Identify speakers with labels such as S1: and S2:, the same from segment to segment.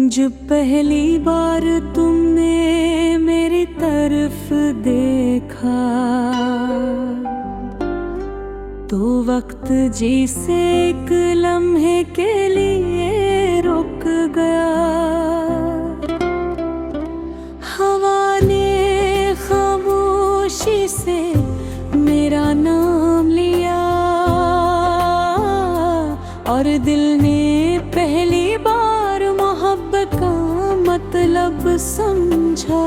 S1: जब पहली बार तुमने मेरी तरफ देखा तो वक्त जिसे एक लम्हे के लिए रुक गया। हवा ने खामोशी से मेरा नाम लिया और दिल ने पहली बार मोहब्बत का मतलब समझा।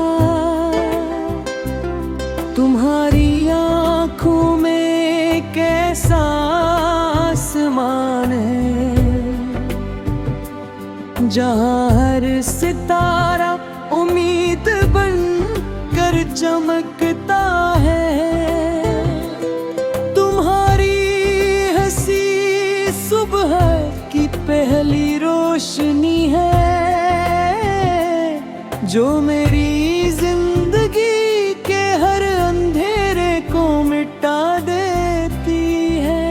S1: तुम्हारी आँखों में कैसा आसमान है जहाँ हर सितारा उम्मीद बन कर चमकता है। तुम्हारी हंसी सुबह की पहली रोशनी है जो मेरी जिंदगी के हर अंधेरे को मिटा देती है।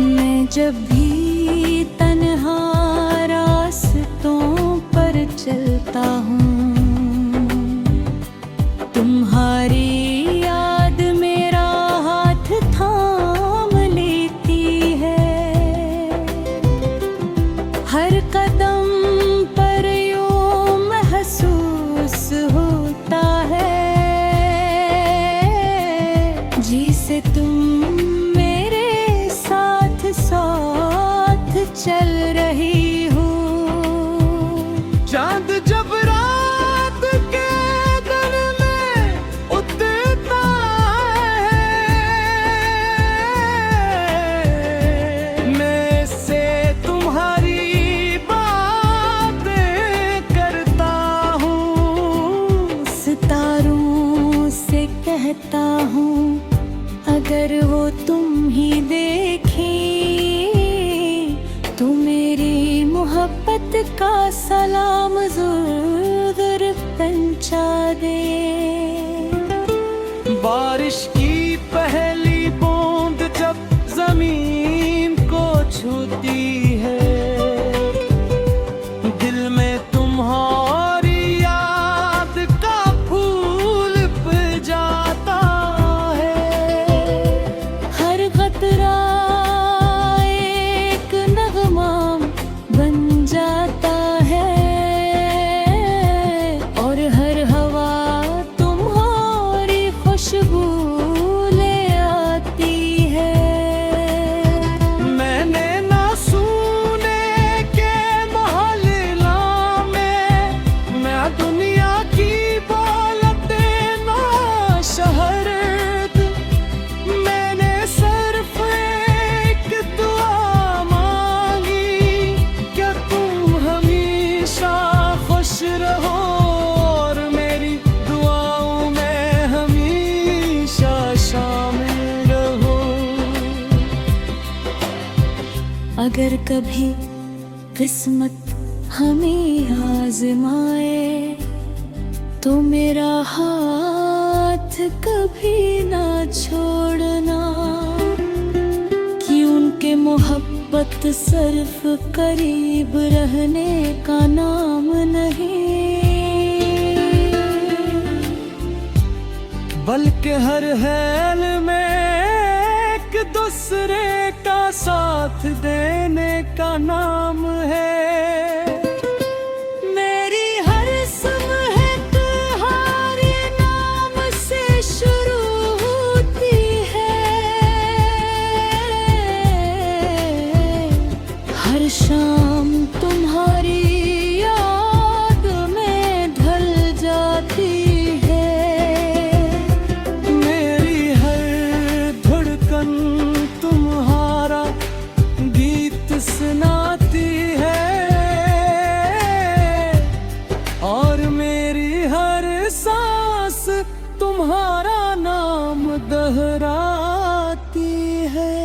S1: मैं जब भी तन्हा रास्तों पर चलता हूँ तुम्हारी याद मेरा हाथ थाम लेती है। हर कदम पर यूं महसूस होता है जिसे तुम मेरे साथ साथ चल रही हो। चांद जब रात के दिन में उतरता है मैं से तुम्हारी बातें करता हूँ। सितारों से कहता हूँ अगर वो तुम ही देखें तो मेरी मोहब्बत का सलाम ज़रूर पहुंचा दे। बारिश की पहली बूंद जब जमीन को छूती है दिल में तुम्हारी याद का फूल पे जाता है। हर कतरा एक नगमा बन जाता है और हर हवा तुम्हारी खुशबू ले आती है। मैंने ना सुने के मोहल्ला में मैं दुनिया की बोलते ना शहर मैंने सिर्फ एक दुआ मांगी क्या तुम हमेशा खुश रहो और मेरी दुआओं में हमेशा शामिल रहो। अगर कभी किस्मत हमें आजमाए तो मेरा हाथ कभी ना छोड़ना कि उनके मोहब्बत सिर्फ करीब रहने का नाम नहीं बल्कि हर हाल में एक दूसरे का साथ देने का नाम है। मेरी हर सुबह तुम्हारे नाम से शुरू होती है। हर शाम तुम्हारी याद में ढल जाती है। मेरी हर धड़कन तुम्हारा गीत सुनाती है और मेरी हर सांस तुम्हारा नाम दोहराती है।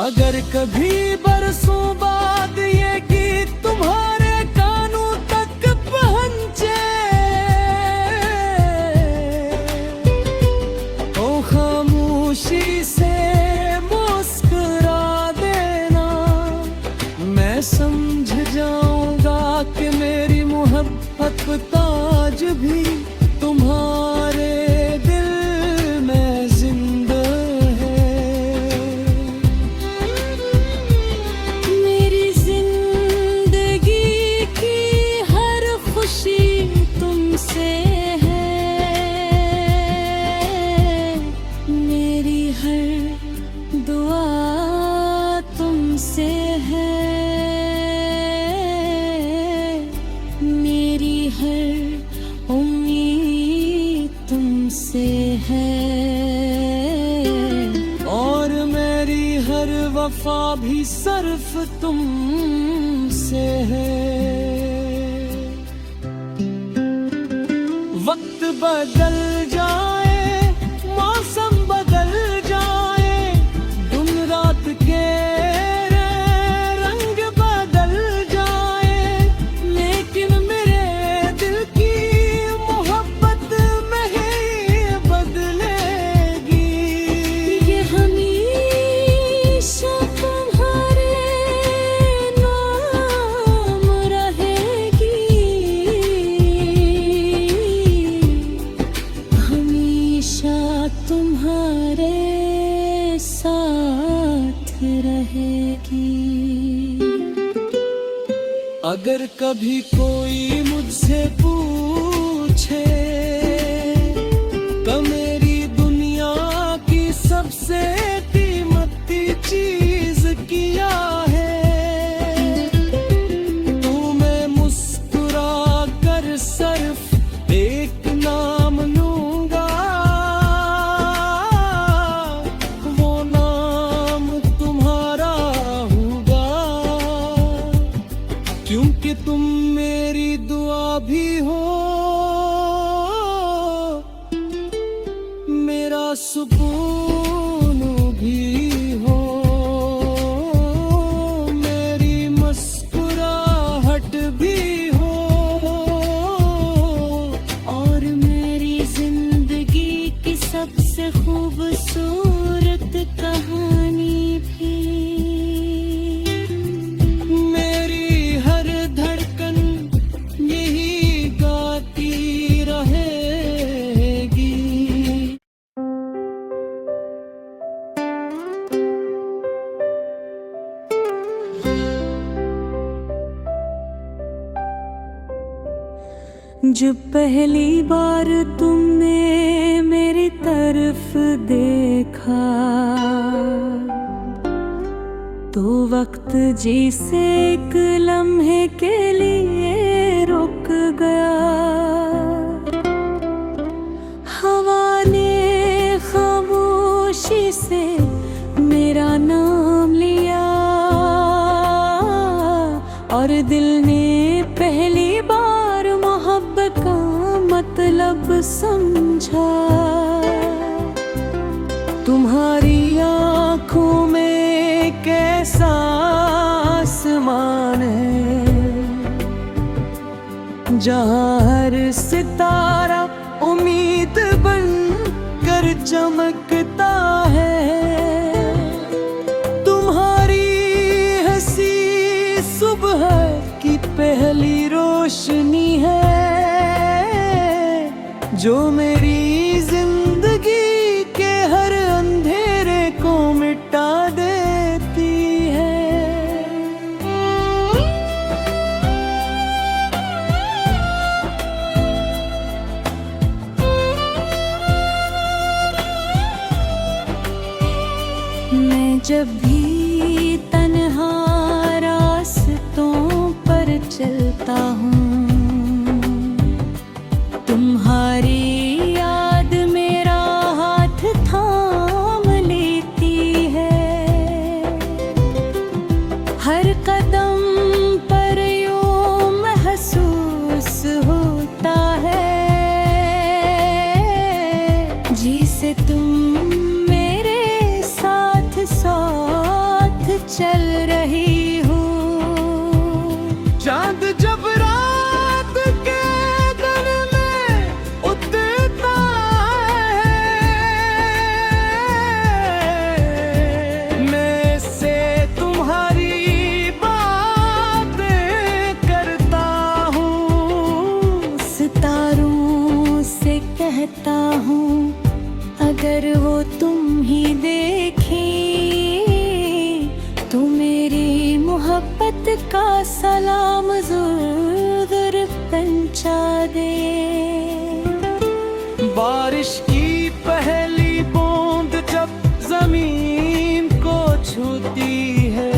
S1: अगर कभी बरसों बाद ये गीत तुम्हारे कानों तक पहुंचे
S2: है,
S1: और मेरी हर वफा भी सिर्फ तुमसे है। वक्त बदल जाए, मौसम बदल जाए, दिन रात के रंग बदल जाए, लेकिन मेरे दिल की मोहब्बत नहीं बदलेगी।
S2: ये हमेशा तुम्हारे नाम रहेगी, हमेशा तुम्हारे साथ रहेगी।
S1: अगर कभी कोई मुझसे पूछे तो मेरी दुनिया की सबसे कीमती चीज क्या है, तो मैं मुस्कुरा कर सिर्फ एक नाम लूंगा, वो नाम तुम्हारा होगा। क्योंकि तुम मेरी दुआ भी हो, मेरा सुकून भी हो, मेरी मुस्कुराहट भी हो,
S2: और मेरी जिंदगी की सबसे खूबसूरत कहानी भी।
S1: मेरी हर धड़कन यही गाती रहेगी।
S2: जब पहली बार तुमने मेरी तरफ देखा, तो वक्त जैसे एक लम्हे के लिए रुक गया। हवा ने खामोशी से मेरा नाम लिया, और दिल ने पहली बार मोहब्बत का मतलब समझा।
S1: तुम्हारी आंखों में कैसा आसमान है, जहां हर सितारा उम्मीद बन कर चमकता है। तुम्हारी हंसी सुबह की पहली रोशनी है, जो मेरी जिंदगी के हर अंधेरे को मिटा देती है।
S2: मैं जब भी तन्हा रास्तों पर चलता हूँ, तुम्हारी याद मेरा हाथ थाम लेती है। हर कदम पर यूं महसूस होता है, जिसे तुम मेरे साथ साथ चल रही हो।
S1: चांद जब रात के दिन में उतरता है, मैं से तुम्हारी बातें करता हूँ।
S2: सितारों से कहता हूँ, अगर वो तुम ही देखें तो मेरी मोहब्बत का सलाम ज़रूर पहुंचा दे।
S1: बारिश की पहली बूंद जब जमीन को छूती है,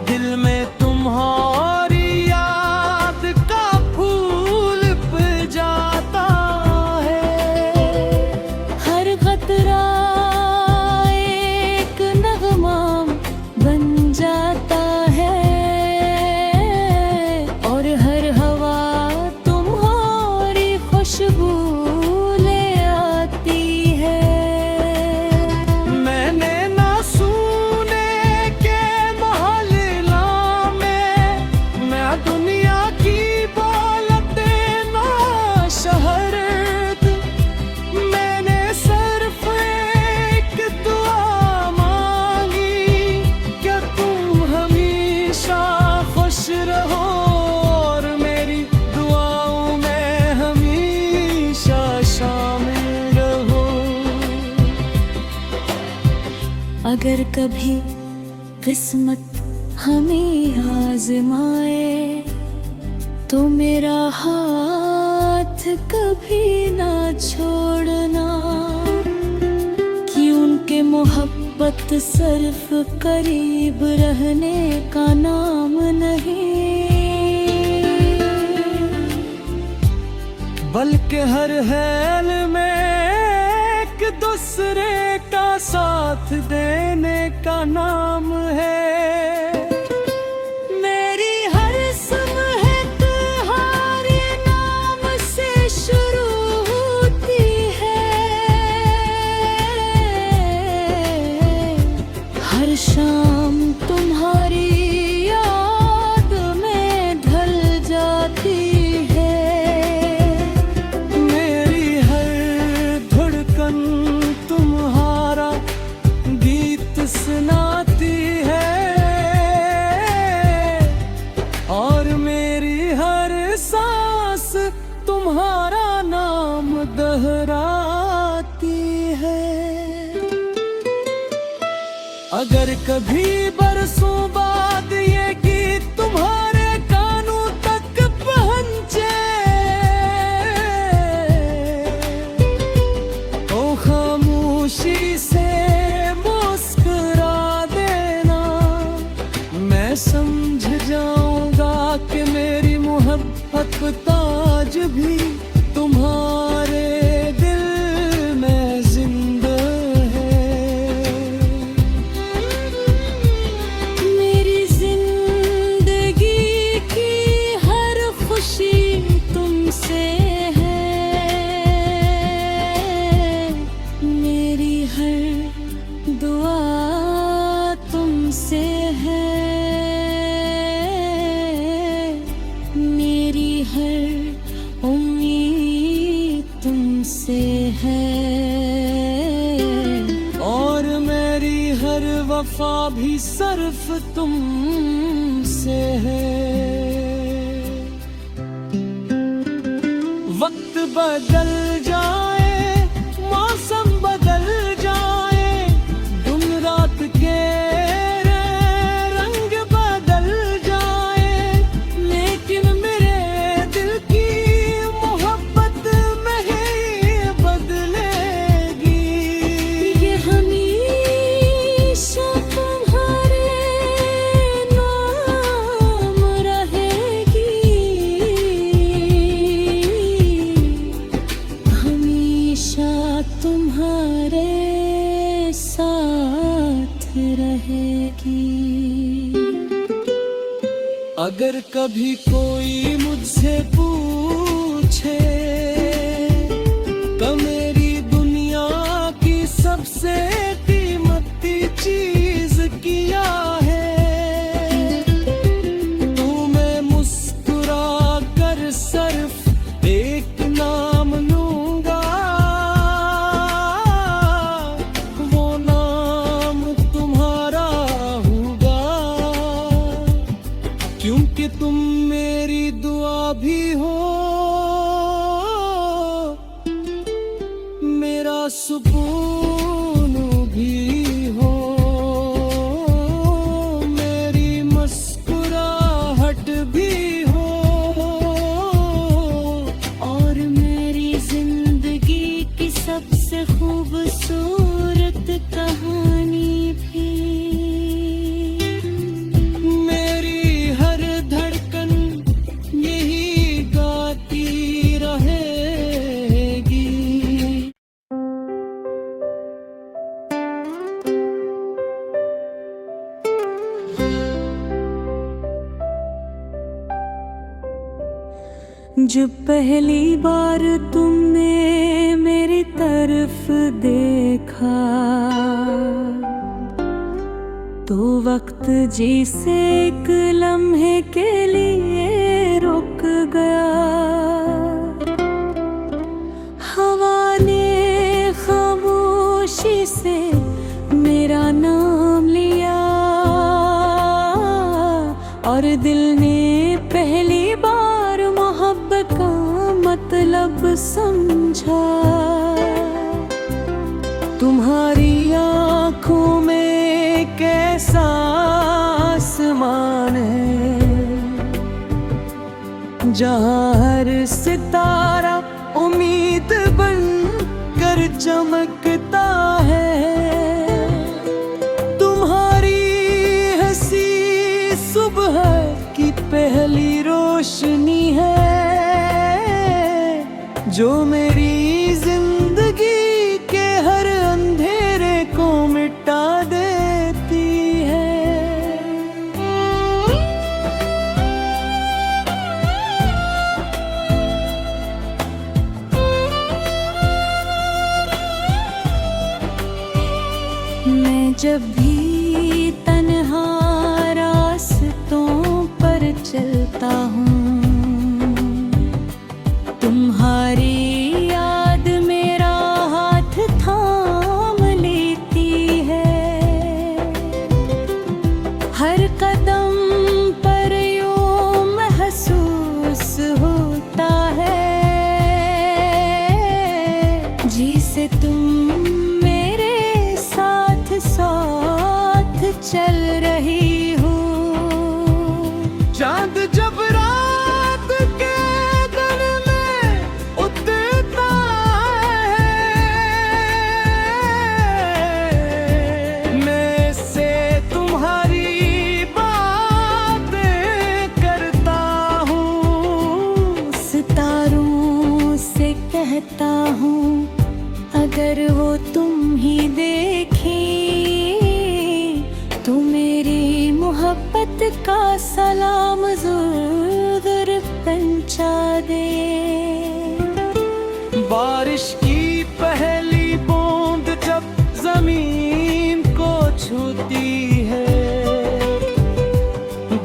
S1: दिल में तुम्हारी याद का फूल जाता है।
S2: अगर कभी किस्मत हमें आजमाए तो मेरा हाथ कभी ना छोड़ना, कि उनके मोहब्बत सिर्फ करीब रहने का नाम नहीं,
S1: बल्कि हर हाल में एक दूसरे का साथ देने का नाम है।
S2: शाम तुम्हारी याद में ढल जाती है,
S1: मेरी हर धड़कन तुम्हारा गीत सुनाती है, और मेरी हर सांस तुम्हारा नाम दोहराती है। अगर कभी बरसों बाद ये गीत तुम्हारे कानों तक पहुंचे तो खामोशी से मुस्कुरा देना, मैं समझ जाऊंगा कि मेरी मोहब्बत ताज भी तुम्हारे वफा भी सिर्फ तुमसे है। वक्त बदल जाए, मौसम बदल जाए, दिन रात के रंग बदल जाए, लेकिन मेरे दिल की मोहब्बत नहीं बदलेगी।
S2: ये हमेशा तुम्हारे नाम रहेगी, हमेशा तुम्हारे साथ रहेगी।
S1: अगर कभी कोई मुझसे पूछे तो मेरी दुनिया की सबसे कीमती चीज क्या है, तो मैं मुस्कुरा कर सिर्फ एक नाम लूंगा, वो नाम तुम्हारा होगा, क्योंकि तुम मेरी दुआ भी हो, मेरा सुकून भी हो, मेरी मुस्कुराहट भी हो,
S2: और मेरी जिंदगी की सबसे खूबसूरत कहानी भी।
S1: मेरी हर धड़कन यही गाती रहेगी।
S2: जब पहली बार तुमने मेरी तरफ देखा तो वक्त जैसे एक लम्हे के लिए रुक गया। हवा ने खामोशी से मेरा नाम लिया और दिल ने पहली बार मोहब्बत का मतलब समझा। तुम्हारी आंखों में
S1: ऐसा आसमान है जहाँ हर सितारा उम्मीद बन कर चमकता है। तुम्हारी हंसी सुबह की पहली रोशनी है जो मेरी जिंदगी के हर अंधेरे को मिटा देती है।
S2: मैं जब भी तन्हा रास्तों पर चलता हूँ, तुम्हारी याद मेरा हाथ थाम लेती है। हर कदम पर यूं महसूस होता है जिसे तुम मेरे साथ साथ चल रही हो।
S1: चांद जब रात के दिन में उतरता है, मैं से तुम्हारी बातें करता हूँ।
S2: सितारों से कहता हूँ अगर वो तुम ही देखें तो मेरी मोहब्बत का सलाम ज़रूर पहुंचा दे।
S1: बारिश की पहली बूंद जब जमीन को छूती है,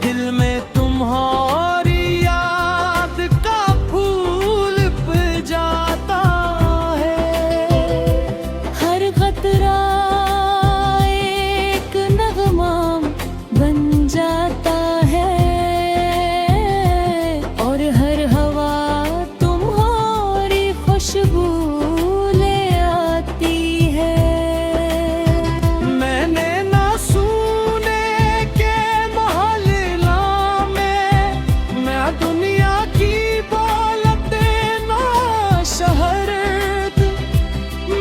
S1: दिल में तुम्हारी याद का फूल पे जाता है।
S2: हर खतरा एक नगमा बन जाता है और हर हवा तुम्हारी खुशबू ले आती है।
S1: मैंने ना सुने के मोहल्ला में, मैं दुनिया की बोलते ना शहर,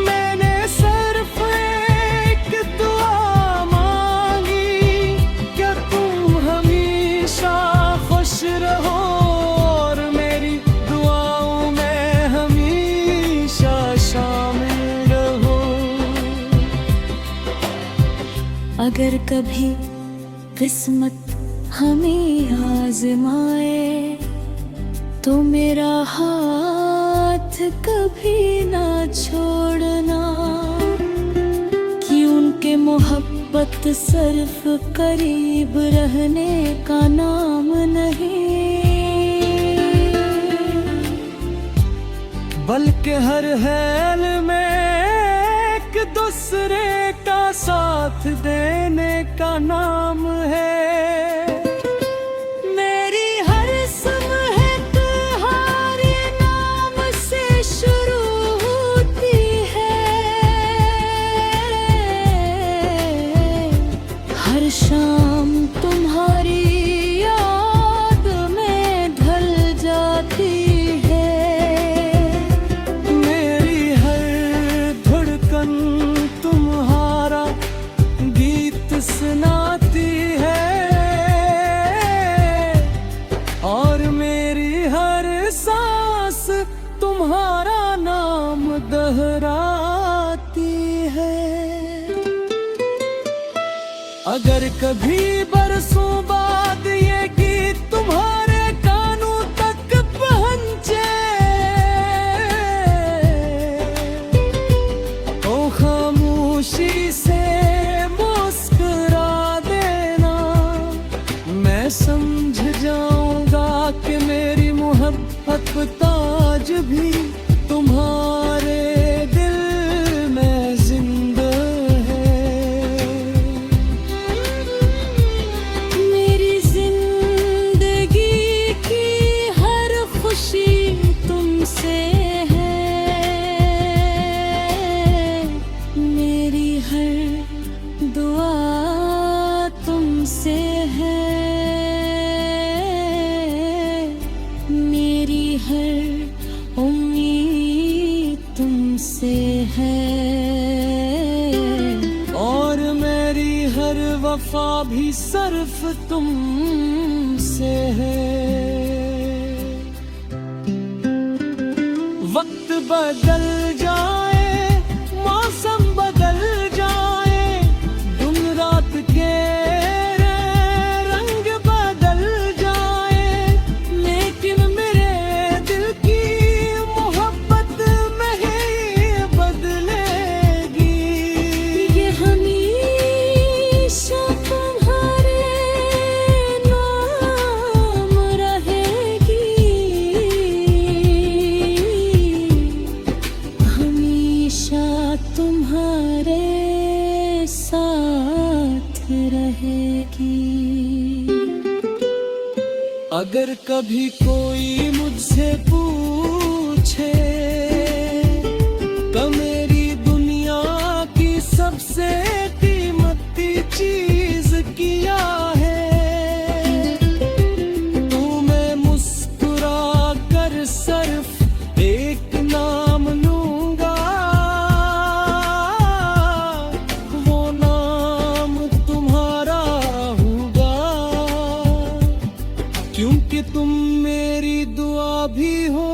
S1: मैंने सिर्फ एक दुआ मांगी कि तुम हमेशा खुश रहो और मेरी दुआओं में हमेशा शामिल रहो।
S2: अगर कभी किस्मत हमें आजमाए तो मेरा हाथ कभी ना छोड़ना, कि उनके मोहब्बत सिर्फ करीब रहने का नाम नहीं,
S1: बल्कि हर हाल में एक दूसरे का साथ देने का नाम है।
S2: मेरी हर सुबह तुम्हारे नाम से शुरू होती है, हर शाम तुम्हारी याद में ढल जाती है।
S1: मेरी हर धड़कन तुम्हारा गीत सुनाती है और मेरी हर सांस तुम्हारा नाम दोहराती है। अगर कभी बरसों बाद ये गीत तुम्हारे कानों तक पहुंचे तो खामोशी से मुस्कुरा देना, मैं समझ जाऊंगा कि मेरी मोहब्बत ताज भी तुम्हारे दिल में जिंदा है।
S2: है,
S1: और मेरी हर वफा भी सिर्फ तुमसे है। वक्त बदल जाए, मौसम बदल जाए, दिन रात के रंग बदल जाए, लेकिन मेरे दिल की मोहब्बत नहीं बदलेगी।
S2: ये हमेशा तुम्हारे नाम रहेगी, हमेशा तुम्हारे साथ रहेगी।
S1: अगर कभी कोई मुझसे पूछे तो मेरी दुनिया की सबसे कीमती चीज क्या है, तो मैं मुस्कुरा कर सिर्फ एक नाम लूंगा, वो नाम तुम्हारा होगा। क्योंकि तुम मेरी दुआ भी हो,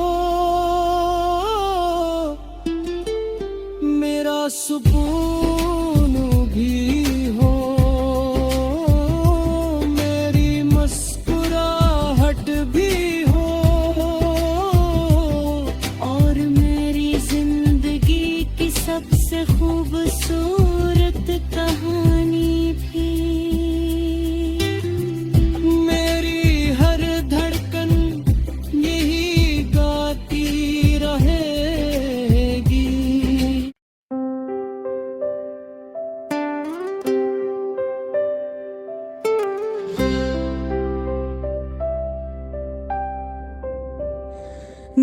S1: मेरा सुकून भी हो, मेरी मुस्कुराहट भी हो,
S2: और मेरी जिंदगी की सबसे खूबसूरत कहानी भी।
S1: मेरी हर धड़कन यही गाती रहेगी।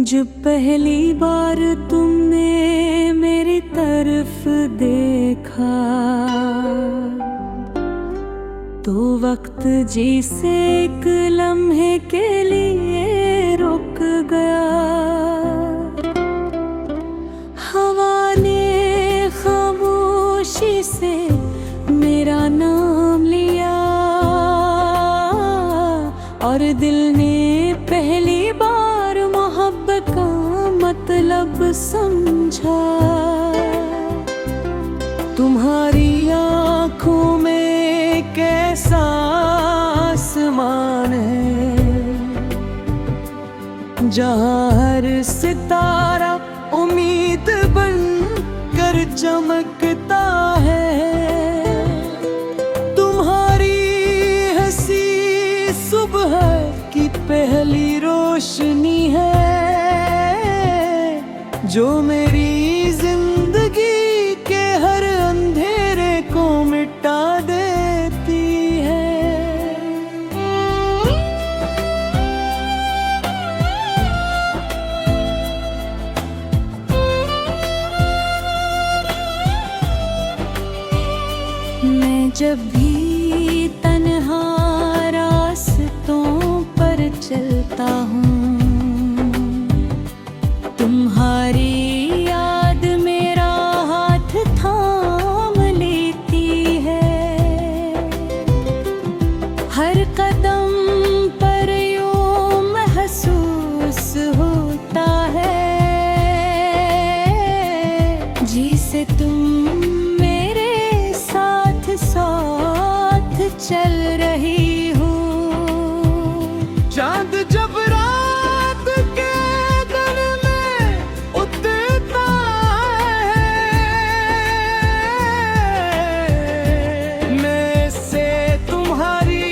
S2: जब पहली बार तुमने मेरी तरफ देखा, तो वक्त जिसे एक लम्हे के लिए रुक गया। हवा ने खामोशी से मेरा नाम लिया, और दिल ने पहली बार मोहब्बत का मतलब समझा।
S1: तुम्हारी आंखों में कैसा आसमान है, जहां हर सितारा उम्मीद बन कर चमकता है। तुम्हारी हंसी सुबह की पहली रोशनी है, जो मेरी जिंदगी के हर अंधेरे को मिटा देती है।
S2: मैं जब भी तन्हा रास्तों पर चलता हूँ, तुम्हारी याद मेरा हाथ थाम लेती है। हर कदम पर यूं महसूस होता है, जिसे तुम मेरे साथ साथ चल रही हो।
S1: चांद जब रात के दिन में उतरता है, मैं से तुम्हारी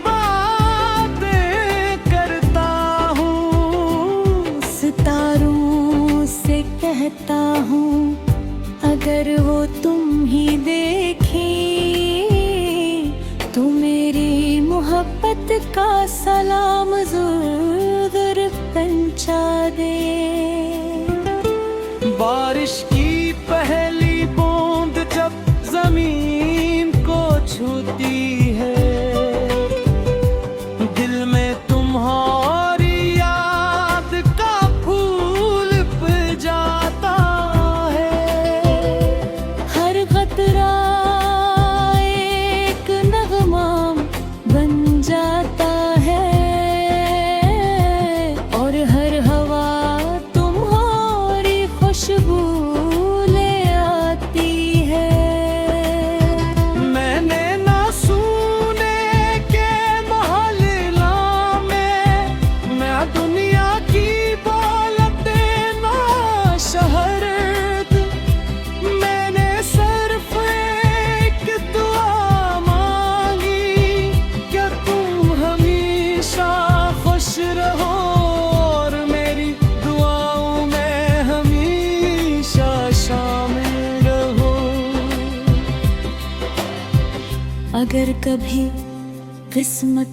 S1: बातें करता हूँ।
S2: सितारों से कहता हूँ, अगर वो तुम ही देखें तो मेरी मोहब्बत का सलाम ज़रूर पहुंचा दे।
S1: बारिश की पहली बूंद जब जमीन को छूती है, दिल में तुम्हारी याद का फूल जाता है।
S2: अगर कभी किस्मत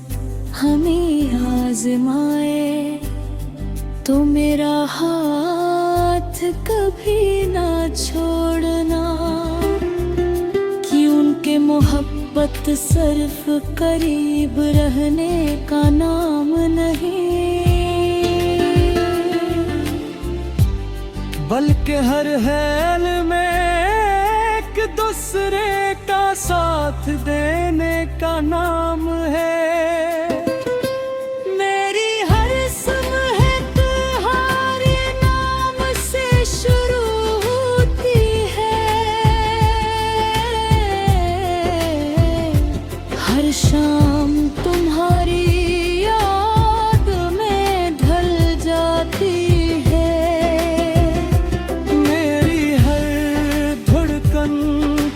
S2: हमें आजमाए तो मेरा हाथ कभी ना छोड़ना, कि उनके मोहब्बत सिर्फ करीब रहने का नाम नहीं,
S1: बल्कि हर हाल में एक दूसरे का साथ देने का नाम है।
S2: शाम तुम्हारी याद में ढल जाती है,
S1: मेरी हर धड़कन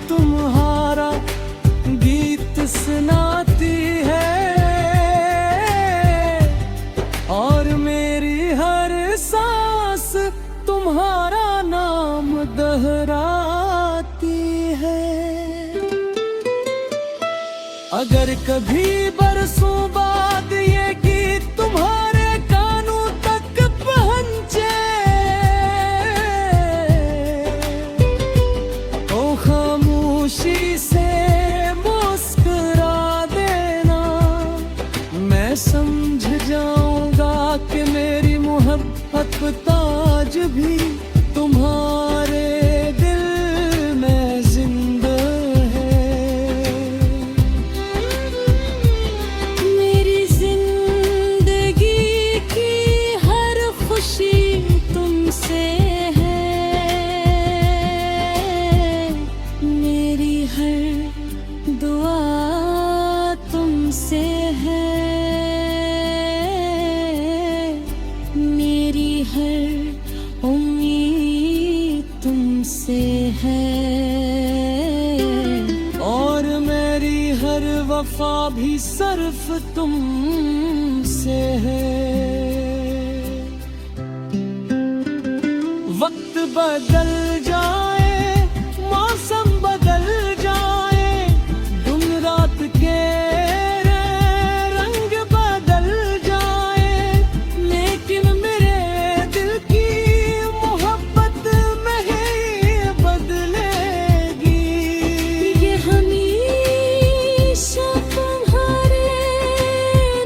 S1: तुम्हारा गीत सुनाती है, और मेरी हर सांस तुम्हारा नाम दोहराती है। अगर कभी बरसों बाद ये गीत तुम्हारे कानों तक पहुंचे तो खामोशी से मुस्कुरा देना, मैं समझ जाऊंगा कि मेरी मोहब्बत ताज भी तुम्हारे वफा भी सिर्फ तुमसे है। वक्त बदल जाए, मौसम बदल जाए, दिन रात के रंग बदल जाए, लेकिन मेरे दिल की मोहब्बत नहीं बदलेगी।
S2: ये हमेशा तुम्हारे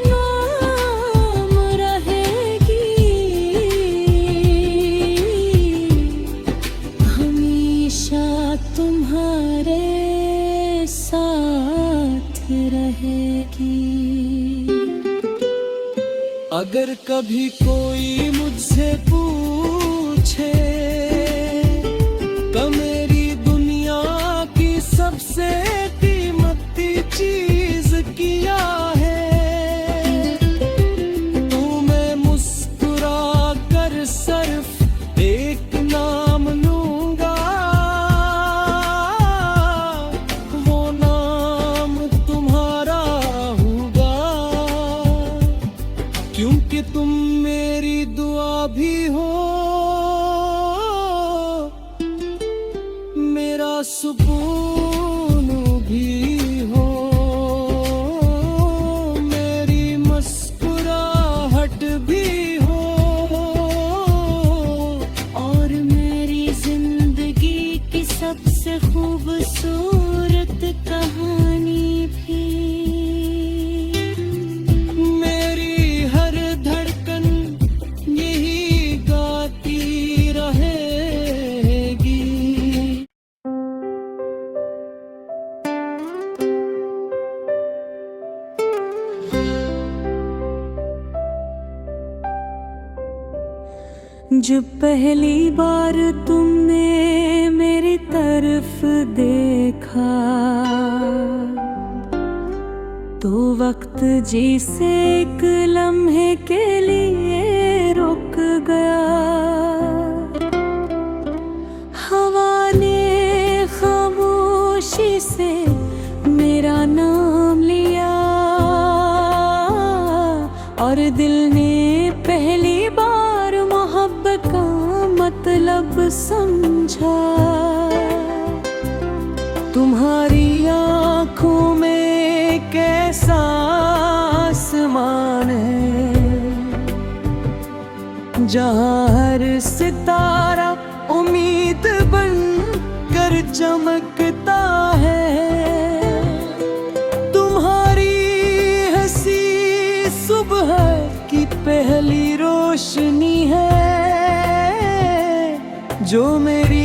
S2: नाम रहेगी, हमेशा तुम्हारे साथ रहेगी।
S1: अगर कभी कोई मुझसे पूछे तो मेरी दुनिया की सबसे कीमती चीज क्या है, तो मैं मुस्कुरा कर सिर्फ एक नाम लूंगा, वो नाम तुम्हारा होगा, क्योंकि तुम मेरी दुआ भी हो, मेरा सुकून भी हो, मेरी मुस्कुराहट भी हो,
S2: और मेरी जिंदगी की सबसे खूबसूरत कहानी भी।
S1: मेरी हर धड़कन यही गाती रहेगी।
S2: जब पहली बार तुमने मेरी तरफ देखा तो वक्त जैसे एक लम्हे के लिए रुक गया। हवा ने खामोशी से मेरा नाम लिया और दिल ने पहली बार मोहब्बत का मतलब समझा। तुम्हारी आँखों में
S1: जैसा आसमान है, जहाँ हर सितारा उम्मीद बन कर चमकता है। तुम्हारी हंसी सुबह की पहली रोशनी है, जो मेरी